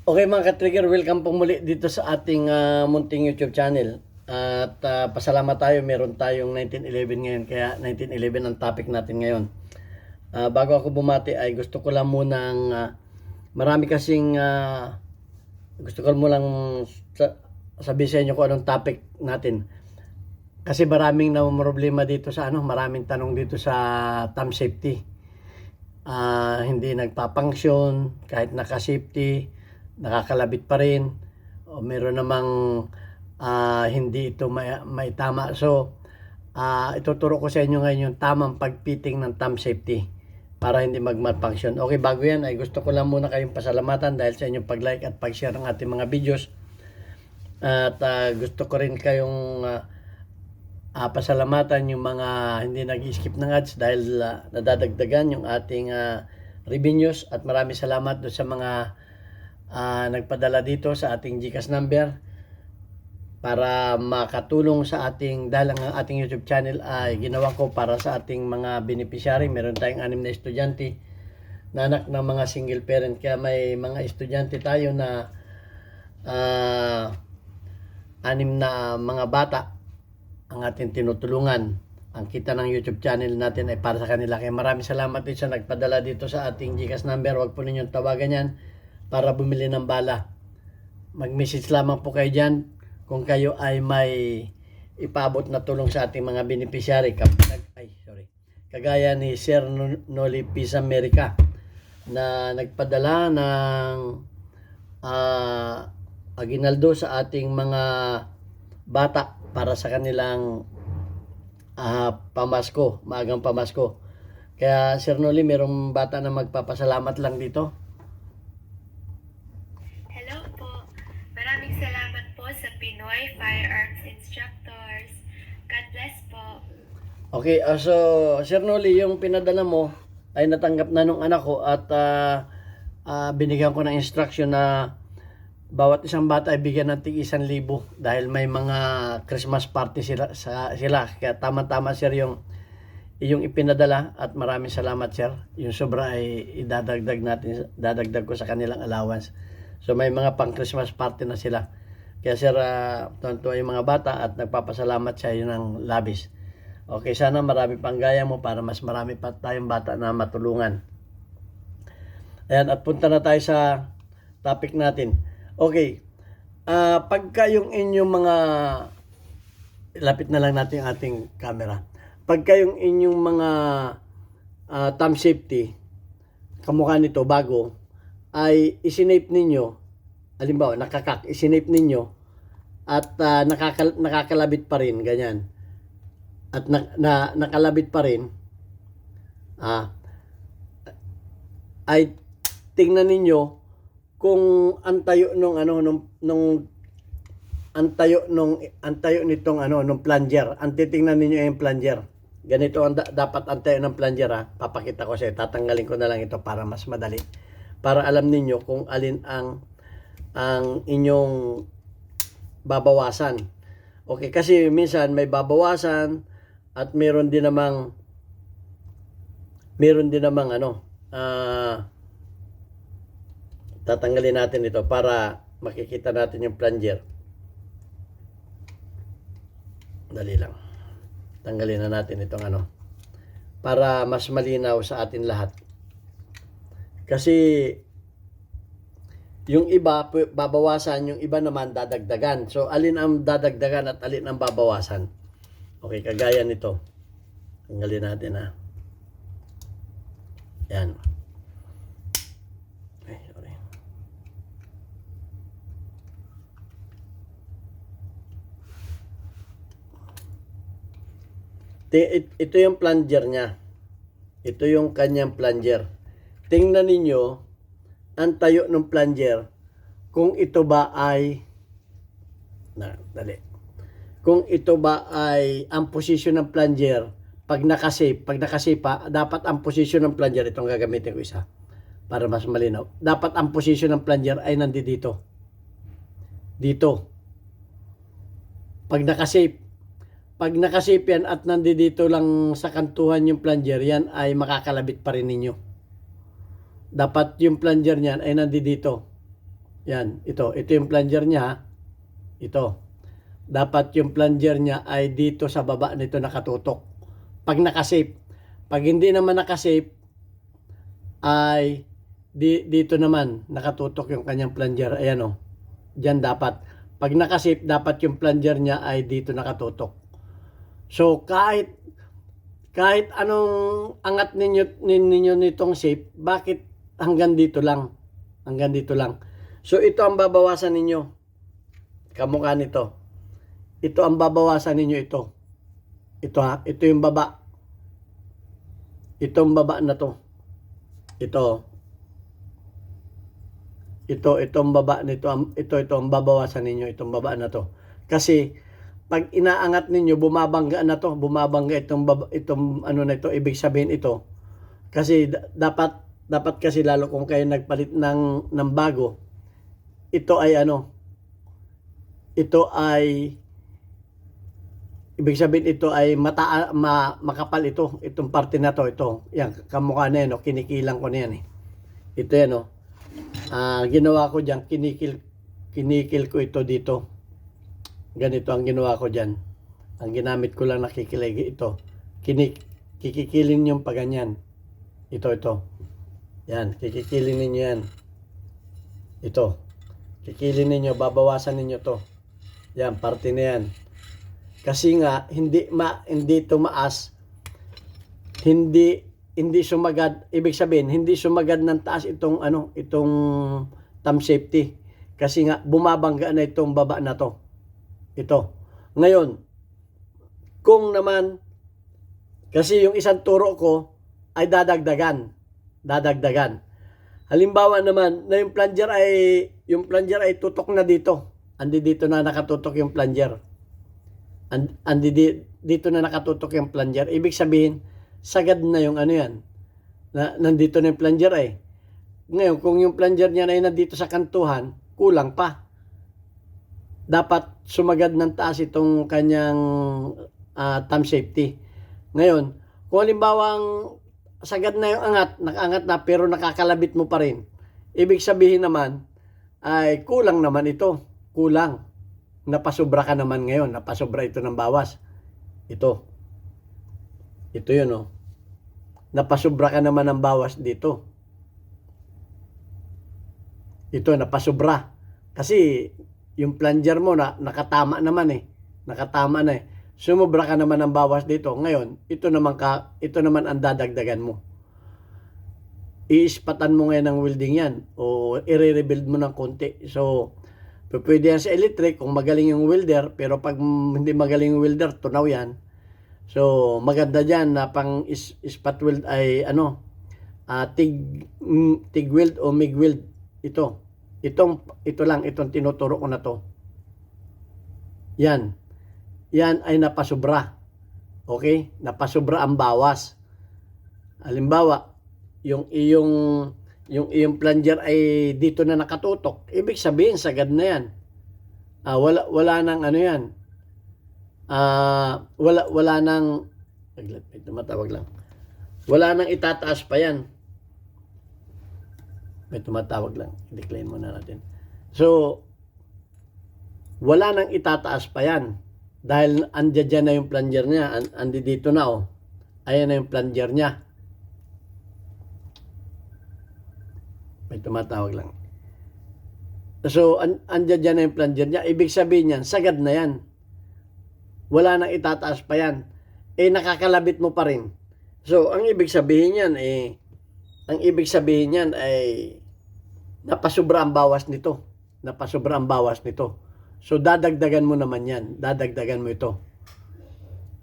Okay mga ka-trigger, welcome po muli dito sa ating munting YouTube channel. At pasalamat tayo, meron tayong 1911 ngayon, kaya 1911 ang topic natin ngayon. Bago ako bumati ay gusto ko lang munang marami kasing gusto ko mo lang sabihin sa inyo kung anong topic natin. Kasi maraming problema dito sa maraming tanong dito sa thumb safety. Hindi nagpapangsyon kahit naka-safety, nakakalabit pa rin, o meron namang hindi ito may tama. So ituturo ko sa inyo ngayon yung tamang pagpiting ng thumb safety para hindi mag-malfunction. Okay, bago yan ay gusto ko lang muna kayong pasalamatan dahil sa inyong pag-like at pag-share ng ating mga videos. At gusto ko rin kayong pasalamatan yung mga hindi nag-skip ng ads dahil nadadagdagan yung ating revenues, at maraming salamat doon sa mga nagpadala dito sa ating GCash number para makatulong sa ating, dahil ang ating YouTube channel ay ginawa ko para sa ating mga beneficiary. Meron tayong 6 na estudyante na anak ng mga single parent, kaya may mga estudyante tayo na 6 na mga bata ang ating tinutulungan. Ang kita ng YouTube channel natin ay para sa kanila. Kaya maraming salamat din sa nagpadala dito sa ating GCash number. Huwag po ninyong tawagan yan para bumili ng bala. Mag-message lamang po kayo dyan kung kayo ay may ipaabot na tulong sa ating mga beneficiary. Kagaya ni Sir Noli Pisa America na nagpadala ng aginaldo sa ating mga bata para sa kanilang pamasko, maagang pamasko. Kaya Sir Noli, merong bata na magpapasalamat lang dito. Hello po. Maraming salamat po sa Pinoy Firearms Instructors. God bless po. Okay, so Sir Noli, yung pinadala mo ay natanggap na nung anak ko, at binigyan ko ng instruction na bawat isang bata ay bigyan ng tig 1,000 dahil may mga Christmas party sila. Kaya tama-tama sir yung ipinadala, at maraming salamat sir. Yung sobra ay dadagdag ko sa kanilang allowance. So may mga pang Christmas party na sila. Kaya sir, tuwa yung mga bata at nagpapasalamat sa iyo ng labis. Okay, sana marami pang gaya mo para mas marami pa tayong bata na matulungan. Ayan, at punta na tayo sa topic natin. Okay, pagka yung inyong mga, lapit na lang natin yung ating camera. Pagka yung inyong mga thumb safety, kamukha nito, bago, ay isinape ninyo, halimbawa, isinape ninyo, at nakakalabit pa rin, ganyan. At nakalabit pa rin, ay tingnan ninyo kung ang tayo nitong nung plunger. Ang titingnan niyo yung plunger. Ganito ang dapat ang tayo ng plunger Papakita ko sa iyo. Tatanggalin ko na lang ito para mas madali. Para alam niyo kung alin ang inyong babawasan. Okay, kasi minsan may babawasan at meron din namang tatanggalin natin ito para makikita natin yung plunger. Dali lang. Tanggalin na natin itong para mas malinaw sa atin lahat. Kasi yung iba babawasan, yung iba naman dadagdagan. So alin ang dadagdagan at alin ang babawasan? Okay, kagaya nito. Tanggalin natin Yan. Ito yung plunger niya. Ito yung kanyang plunger. Tingnan ninyo ang tayo ng plunger kung ito ba ay kung ito ba ay ang position ng plunger pag nakasave pa, dapat ang position ng plunger, itong gagamitin ko isa para mas malinaw. Dapat ang position ng plunger ay nandito. Dito. Pag nakasave yan at nandito lang sa kantuhan yung plunger, yan ay makakalabit pa rin ninyo. Dapat yung plunger niyan ay nandito. Yan, ito yung plunger niya. Ito. Dapat yung plunger niya ay dito sa baba nito nakatutok. Pag nakasafe. Pag hindi naman nakasafe, ay dito naman nakatutok yung kanyang plunger. Ayan o. Diyan dapat. Pag nakasafe, dapat yung plunger niya ay dito nakatutok. So, kahit anong angat ninyo nitong shape, bakit hanggang dito lang? Hanggang dito lang. So, ito ang babawasan ninyo. Kamukha nito. Ito ang babawasan ninyo ito. Ito ha. Ito yung baba. Itong baba na to. Itong baba nito. Ito ang babawasan ninyo. Itong baba na to. Kasi, pag inaangat ninyo, bumabangga na to. Bumabangga itong ano na ito. Ibig sabihin ito. Kasi, dapat kasi lalo kung kayo nagpalit ng bago, ito ay ibig sabihin ito ay makapal ito, itong parte na to, ito, yan, kamukha na yan, kinikilang ko na yan ito yan, ginawa ko dyan, kinikil ko ito dito, ganito ang ginawa ko dyan, ang ginamit ko lang nakikilay ito, kikikilin yung paganyan, ito, yan, kikikilin ninyo yan, ito, kikilin ninyo, babawasan ninyo to. Yan, parte na yan. Kasi nga, hindi tumaas, hindi sumagad, ibig sabihin, hindi sumagad ng taas itong thumb safety. Kasi nga, bumabangga na itong baba na to. Ito. Ngayon, kung naman, kasi yung isang turo ko, ay dadagdagan. Halimbawa naman na yung plunger ay tutok na dito. Dito na nakatutok yung plunger. Dito na nakatutok yung plunger. Ibig sabihin, sagad na yung yan. Nandito na yung plunger ay. Ngayon, kung yung plunger niya ay nandito sa kantuhan, kulang pa. Dapat sumagad ng taas itong kanyang thumb safety. Ngayon, kung halimbawang sagad na yung nakaangat na pero nakakalabit mo pa rin. Ibig sabihin naman ay kulang naman ito. Kulang. Napasobra ka naman ngayon. Napasobra ito ng bawas. Ito yun Napasobra ka naman ng bawas dito. Ito, napasobra. Kasi yung plunger mo nakatama naman Nakatama na Sumobra ka naman ng bawas dito. Ngayon, ito naman ang dadagdagan mo. Iispatan mo ngayon ng welding yan o i-rebuild mo ng konti. So, pwede yan sa electric kung magaling yung welder, pero pag hindi magaling yung welder, tunaw yan. So, maganda dyan na pang spot weld ay TIG weld o MIG weld. Ito lang, itong tinuturo ko na to. Yan ay napasobra. Okay? Napasobra ang bawas. Halimbawa, yung iyong plunger ay dito na nakatutok. Ibig sabihin, sagad na yan. Wala nang yan. Wala nang tumatawag lang. Wala nang itataas pa yan. May tumatawag lang. I-decline muna natin. So, wala nang itataas pa yan. Dahil andyan na yung plunger niya. Andi dito na Ayan na yung plunger niya. May tumatawag lang. So, andyan na yung plunger niya. Ibig sabihin yan, sagad na yan. Wala nang itataas pa yan. Nakakalabit mo pa rin. So, ang ibig sabihin yan ay napasobra ang bawas nito. So, dadagdagan mo naman yan. Dadagdagan mo ito.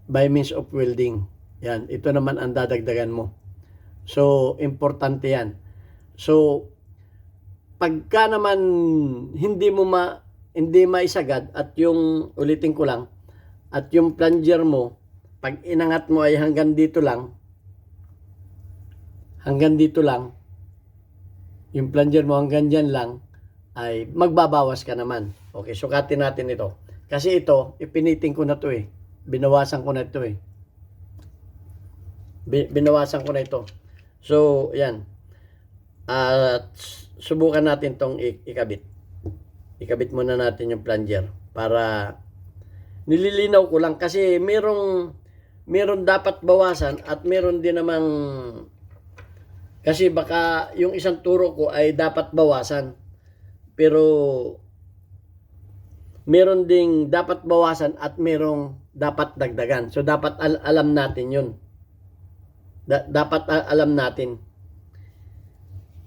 By means of welding. Yan. Ito naman ang dadagdagan mo. So, importante yan. So, pagka naman hindi maisagad at yung, ulitin ko lang, at yung plunger mo, pag inangat mo ay hanggang dito lang, yung plunger mo hanggang dyan lang, ay magbabawas ka naman. Okay, sukatin natin ito. Kasi ito, ipiniting ko na to Binawasan ko na ito Binawasan ko na ito. So, yan. Subukan natin tong ikabit. Ikabit muna natin yung plunger para nililinaw ko lang kasi meron dapat bawasan at meron din namang kasi baka yung isang turo ko ay dapat bawasan. Pero meron ding dapat bawasan at merong dapat dagdagan. So dapat alam natin 'yun. Dapat alam natin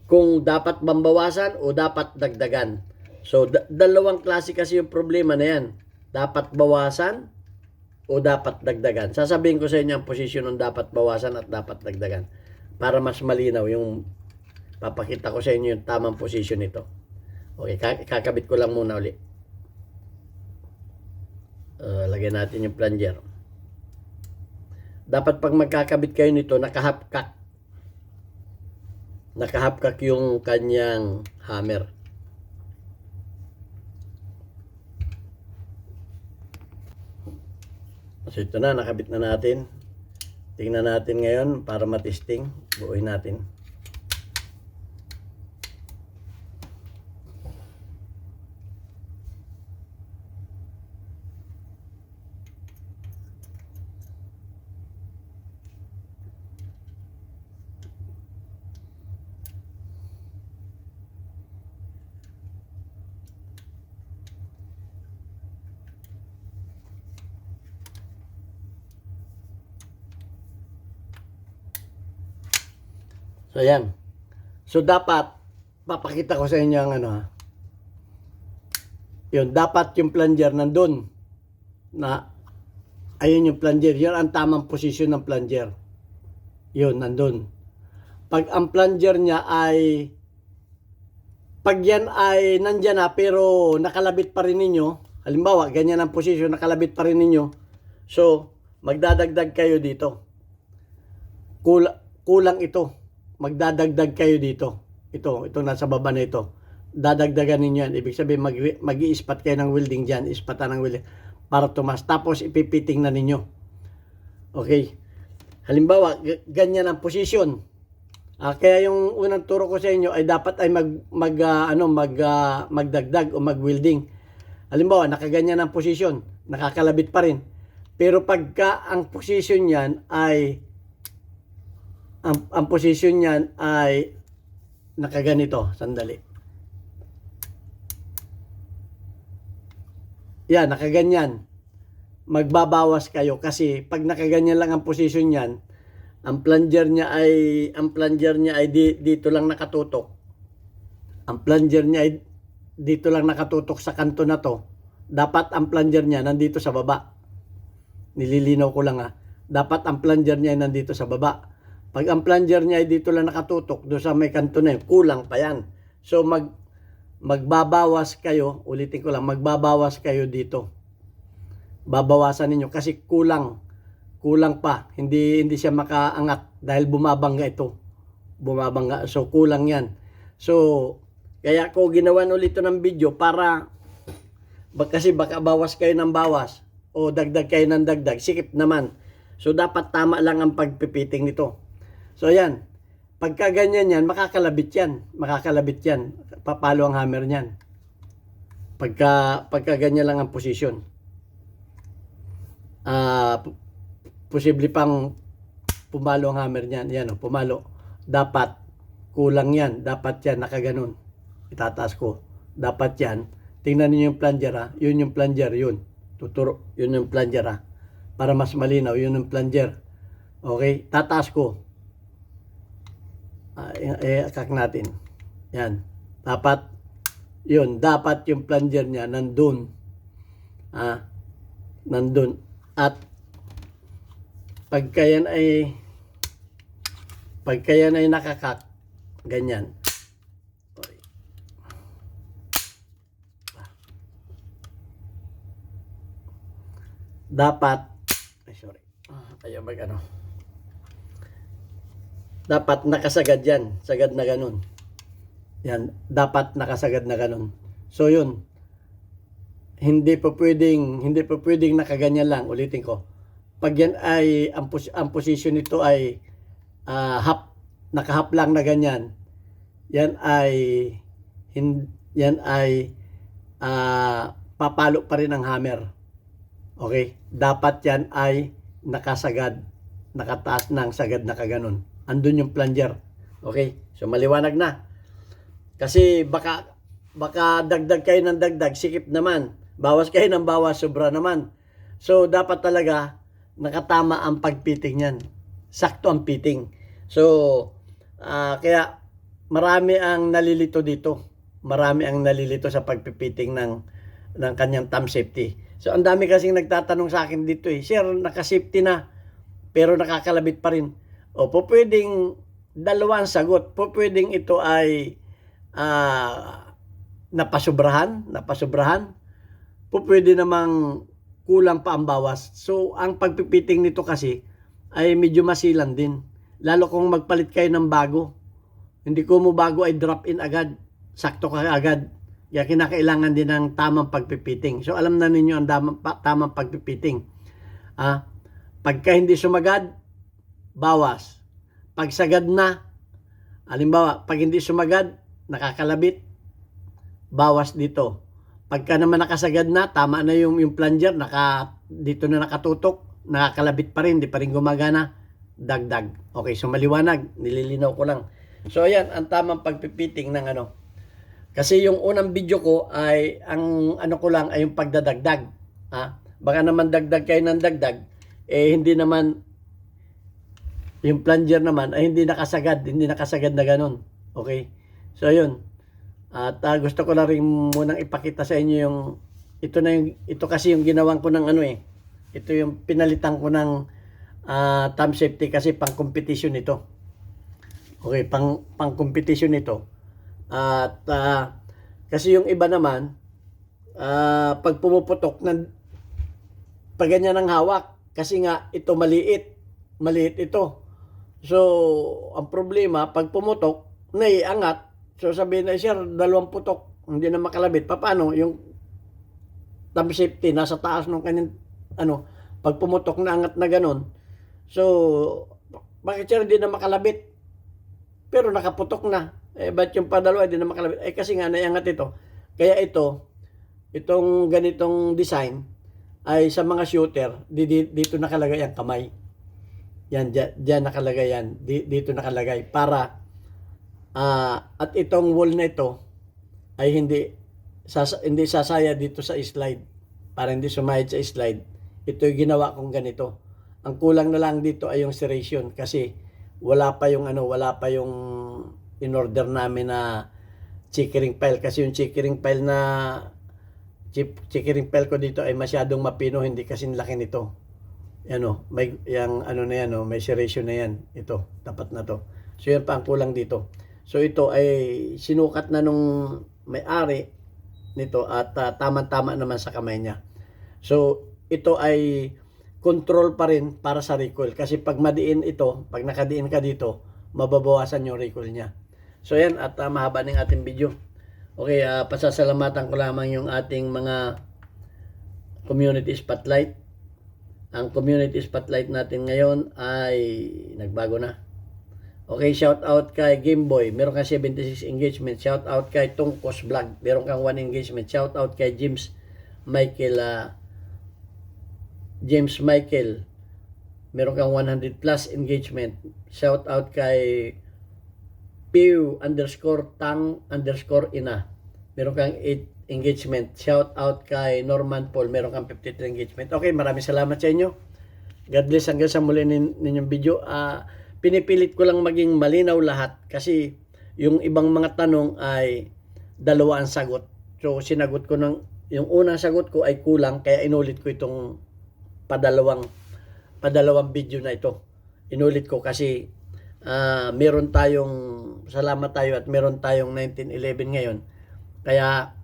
kung dapat bambawasan o dapat dagdagan. So dalawang klase kasi yung problema na 'yan. Dapat bawasan o dapat dagdagan. Sasabihin ko sa inyo ang posisyon ng dapat bawasan at dapat dagdagan para mas malinaw yung papakita ko sa inyo yung tamang posisyon nito. Okay, kakabit ko lang muna ulit. Lagyan natin yung plunger. Dapat pag magkakabit kayo nito, nakahapkak. Nakahapkak yung kanyang hammer. So ito na, nakabit na natin. Tingnan natin ngayon para matesting. Buuin natin. So, ayan. So, dapat, papakita ko sa inyo ang ano ha. Yun, dapat yung plunger nandun. Ayun yung plunger. Yun ang tamang posisyon ng plunger. Yun, nandun. Pag ang plunger niya ay, pag yan ay nandyan na pero nakalabit pa rin ninyo, halimbawa, ganyan ang posisyon, nakalabit pa rin ninyo, so, magdadagdag kayo dito. Kulang ito. Magdadagdag kayo dito. Ito nasa baba na ito. Dadagdagan ninyo yan. Ibig sabihin, mag-i-ispat kayo ng welding dyan. Ispatan ng welding para tumas. Tapos, ipipiting na ninyo. Okay. Halimbawa, ganyan ang posisyon. Kaya yung unang turo ko sa inyo ay dapat ay magdagdag o mag-welding. Halimbawa, nakaganyan ang posisyon. Nakakalabit pa rin. Pero pagka ang posisyon yan ay ang posisyon niyan ay nakaganito, sandali. Yan, nakaganyan. Magbabawas kayo kasi pag nakaganyan lang ang posisyon niyan, ang plunger niya ay dito lang nakatutok. Ang plunger niya ay dito lang nakatutok sa kanto na to. Dapat ang plunger niya nandito sa baba. Nililinaw ko lang ha. Dapat ang plunger niya ay nandito sa baba. Pag ang plunger niya ay dito lang nakatutok, doon sa may kanto na yun, kulang pa yan. So, magbabawas kayo, ulitin ko lang, magbabawas kayo dito. Babawasan ninyo kasi kulang pa. Hindi siya makaangat dahil bumabangga ito. Bumabangga. So, kulang yan. So, kaya ko ginawan ulit ito ng video para, kasi baka bawas kayo ng bawas o dagdag kayo ng dagdag, sikip naman. So, dapat tama lang ang pagpipiting nito. So, ayan. Pagka ganyan yan, makakalabit yan. Papalo ang hammer niyan. Pagka ganyan lang ang posisyon. Posible pang pumalo ang hammer niyan. Yan o, pumalo. Dapat, kulang yan. Dapat yan, nakaganon. Itataas ko. Dapat yan. Tingnan niyo yung plunger ha. Yun yung plunger, yun. Tuturo. Yun yung plunger ha. Para mas malinaw, yun yung plunger. Okay? Tataas ko. Akak natin. Yan. Dapat, yun. Dapat yung plunger niya nandun. Nandun. At, pagka yan ay nakakak, ganyan. Dapat, ayaw mag-ano. Dapat nakasagad yan. Sagad na ganun. Yan. Dapat nakasagad na ganun. So, yun. Hindi pa pwedeng nakaganyan lang. Ulitin ko. Pag yan ay, ang posisyon nito ay nakahap lang na ganyan. Yan ay papalo pa rin ang hammer. Okay? Dapat yan ay nakasagad, nakataas na ang sagad na kaganon. Andun yung plunger. Okay? So maliwanag na. Kasi baka dagdag kayo ng dagdag, sikip naman. Bawas kayo ng bawas, sobra naman. So dapat talaga nakatama ang pagpiting niyan. Sakto ang piting. So kaya marami ang nalilito dito. Marami ang nalilito sa pagpipiting ng kanyang thumb safety. So ang dami kasing nagtatanong sa akin dito Sir, naka-safety na pero nakakalabit pa rin. O po pwedeng dalawang sagot. Po pwedeng ito ay napasobrahan. Po pwede namang kulang pa ang bawas. So ang pagpipiting nito kasi ay medyo masilan din. Lalo kung magpalit kayo ng bago. Hindi ko mo bago ay drop in agad. Sakto ka agad. Kaya kinakailangan din ng tamang pagpipiting. So alam na ninyo ang tamang pagpipiting. Pagka hindi sumagad, bawas. Pag sagad na, halimbawa, pag hindi sumagad, nakakalabit, bawas dito. Pagka naman nakasagad na, tama na yung plunger, dito na nakatutok, nakakalabit pa rin, di pa rin gumagana, dagdag. Okay, so maliwanag, nililinaw ko lang. So ayan, ang tamang pagpipiting ng Kasi yung unang video ko ay, ang ko lang ay yung pagdadagdag. Baka naman dagdag kayo ng dagdag, hindi naman, yung plunger naman ay hindi nakasagad na ganun. Okay? So ayun. At gusto ko na rin munang ipakita sa inyo yung ito kasi yung ginawan ko ng Ito yung pinalitan ko ng thumb safety kasi pang competition ito. Okay, pang competition ito. At kasi yung iba naman pag pumuputok pag ganyan ang hawak kasi nga ito maliit ito. So, ang problema, pag pumutok, naiangat. So, sabihin na, Sir, 2 putok, hindi na makalabit. Paano? Yung thumb safety, nasa taas ng kanyang, pag pumutok na angat na ganun. So, bakit Sir, hindi na makalabit? Pero nakaputok na. Ba't yung padalawa, hindi na makalabit? Kasi nga, naiangat ito. Kaya itong ganitong design, ay sa mga shooter, dito nakalagay ang kamay. Yan, diyan nakalagay yan. Dito nakalagay. Para, at itong wall na ito, ay hindi sasaya dito sa slide. Para hindi sumayad sa slide. Ito yung ginawa kong ganito. Ang kulang na lang dito ay yung serration. Kasi, wala pa yung in-order namin na checkering file. Kasi yung checkering file ko dito ay masyadong mapino. Hindi kasi laki nito. May may serration na yan. Ito, tapat na to. So yan pa ang kulang dito. So ito ay sinukat na nung may-ari nito at tama-tama naman sa kamay niya. So ito ay control pa rin para sa recoil kasi pag madiin ito, pag nakadiin ka dito, mababawasan yung recoil niya. So yan at mahaba ng ating video. Okay, pasasalamatan ko lamang yung ating mga community spotlight. Ang community spotlight natin ngayon ay nagbago na. Okay, shout out kay Gameboy. Meron kang 76 engagement. Shout out kay Tungkos Vlog. Meron kang 1 engagement. Shout out kay James Michael. Meron kang 100 plus engagement. Shout out kay Pew_Tang_Ina. Meron kang 8 engagement. Shout out kay Norman Paul. Meron kang 53 engagement. Okay, maraming salamat sa inyo. God bless hanggang sa muli ninyong video. Pinipilit ko lang maging malinaw lahat kasi yung ibang mga tanong ay 2 ang sagot. So sinagot ko yung unang sagot ko ay kulang kaya inulit ko itong padalawang video na ito. Inulit ko kasi meron tayong salamat tayo at meron tayong 1911 ngayon. Kaya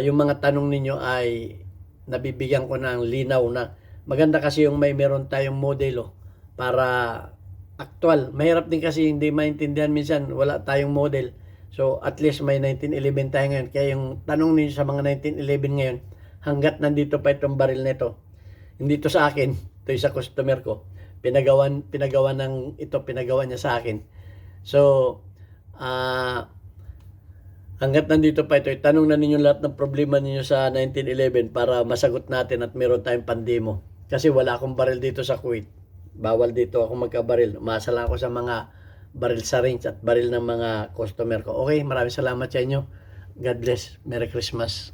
yung mga tanong ninyo ay nabibigyan ko ng linaw na maganda kasi yung meron tayong modelo para actual. Mahirap din kasi hindi maintindihan minsan wala tayong model. So at least may 1911 tayo ngayon. Kaya yung tanong ninyo sa mga 1911 ngayon, hanggat nandito pa itong baril nito, hindi to sa akin, ito sa customer ko. Pinagawa niya sa akin. So Hanggat nandito pa ito, itanong na ninyo lahat ng problema ninyo sa 1911 para masagot natin at meron tayong pandemo. Kasi wala akong baril dito sa Kuwait. Bawal dito ako magkabaril. Umasa lang ako sa mga baril sa range at baril ng mga customer ko. Okay, maraming salamat sa inyo. God bless. Merry Christmas.